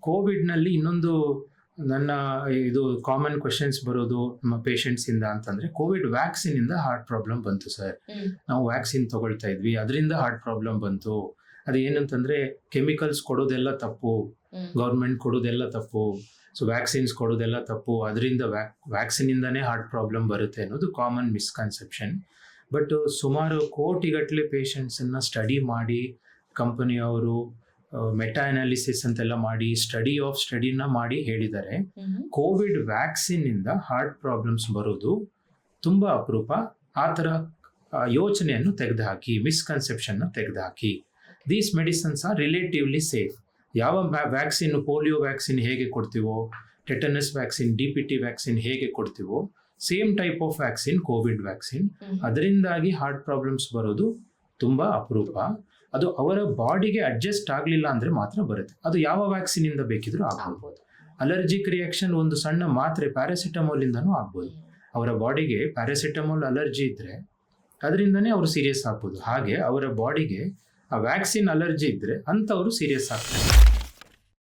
ಕೋವಿಡ್ನಲ್ಲಿ ಇನ್ನೊಂದು ನನ್ನ ಇದು ಕಾಮನ್ ಕ್ವೆಶನ್ಸ್ ಬರೋದು ನಮ್ಮ ಪೇಷಂಟ್ಸಿಂದ ಅಂತಂದರೆ, ಕೋವಿಡ್ ವ್ಯಾಕ್ಸಿನಿಂದ ಹಾರ್ಟ್ ಪ್ರಾಬ್ಲಮ್ ಬಂತು ಸರ್, ನಾವು ವ್ಯಾಕ್ಸಿನ್ ತಗೊಳ್ತಾ ಇದ್ವಿ ಅದರಿಂದ ಹಾರ್ಟ್ ಪ್ರಾಬ್ಲಮ್ ಬಂತು. ಅದೇನಂತಂದರೆ ಕೆಮಿಕಲ್ಸ್ ಕೊಡೋದೆಲ್ಲ ತಪ್ಪು, ಗೌರ್ಮೆಂಟ್ ಕೊಡೋದೆಲ್ಲ ತಪ್ಪು, ಸೊ ವ್ಯಾಕ್ಸಿನ್ಸ್ ಕೊಡೋದೆಲ್ಲ ತಪ್ಪು, ಅದರಿಂದ ವ್ಯಾಕ್ಸಿನಿಂದನೇ ಹಾರ್ಟ್ ಪ್ರಾಬ್ಲಮ್ ಬರುತ್ತೆ ಅನ್ನೋದು ಕಾಮನ್ ಮಿಸ್ಕನ್ಸೆಪ್ಷನ್. ಬಟ್ ಸುಮಾರು ಕೋಟಿಗಟ್ಟಲೆ ಪೇಷಂಟ್ಸನ್ನು ಸ್ಟಡಿ ಮಾಡಿ ಕಂಪನಿಯವರು ಮೆಟಾ ಅನಾಲಿಸಿಸ್ ಅಂತೆಲ್ಲ ಮಾಡಿ ಸ್ಟಡಿನ ಮಾಡಿ ಹೇಳಿದ್ದಾರೆ, ಕೋವಿಡ್ ವ್ಯಾಕ್ಸಿನ್ನಿಂದ ಹಾರ್ಟ್ ಪ್ರಾಬ್ಲಮ್ಸ್ ಬರೋದು ತುಂಬ ಅಪರೂಪ. ಆ ಥರ ಯೋಚನೆಯನ್ನು ತೆಗೆದುಹಾಕಿ, ಮಿಸ್ಕನ್ಸೆಪ್ಷನ್ನ ತೆಗೆದುಹಾಕಿ. These medicines are relatively safe. ಯಾವ ವ್ಯಾಕ್ಸಿನ್, ಪೋಲಿಯೋ ವ್ಯಾಕ್ಸಿನ್ ಹೇಗೆ ಕೊಡ್ತೀವೋ, ಟೆಟನಸ್ ವ್ಯಾಕ್ಸಿನ್, DPT ವ್ಯಾಕ್ಸಿನ್ ಹೇಗೆ ಕೊಡ್ತೀವೋ, same type of vaccine covid vaccine. ಅದರಿಂದಾಗಿ ಹಾರ್ಟ್ ಪ್ರಾಬ್ಲಮ್ಸ್ ಬರೋದು ತುಂಬ ಅಪರೂಪ. ಅದು ಅವರ ಬಾಡಿಗೆ ಅಡ್ಜಸ್ಟ್ ಆಗಲಿಲ್ಲ ಅಂದರೆ ಮಾತ್ರ ಬರುತ್ತೆ. ಅದು ಯಾವ ವ್ಯಾಕ್ಸಿನಿಂದ ಬೇಕಿದ್ರೂ ಆಗ್ಬೋದು. ಅಲರ್ಜಿಕ್ ರಿಯಾಕ್ಷನ್ ಒಂದು ಸಣ್ಣ ಮಾತ್ರೆ ಪ್ಯಾರಾಸಿಟಮಾಲಿಂದನೂ ಆಗ್ಬೋದು. ಅವರ ಬಾಡಿಗೆ ಪ್ಯಾರಾಸಿಟಮಾಲ್ ಅಲರ್ಜಿ ಇದ್ದರೆ ಅದರಿಂದನೇ ಅವರು ಸೀರಿಯಸ್ ಆಗ್ಬೋದು. ಹಾಗೆ ಅವರ ಬಾಡಿಗೆ ಆ ವ್ಯಾಕ್ಸಿನ್ ಅಲರ್ಜಿ ಇದ್ದರೆ ಅಂಥವರು ಸೀರಿಯಸ್ ಆಗ್ತಾರೆ.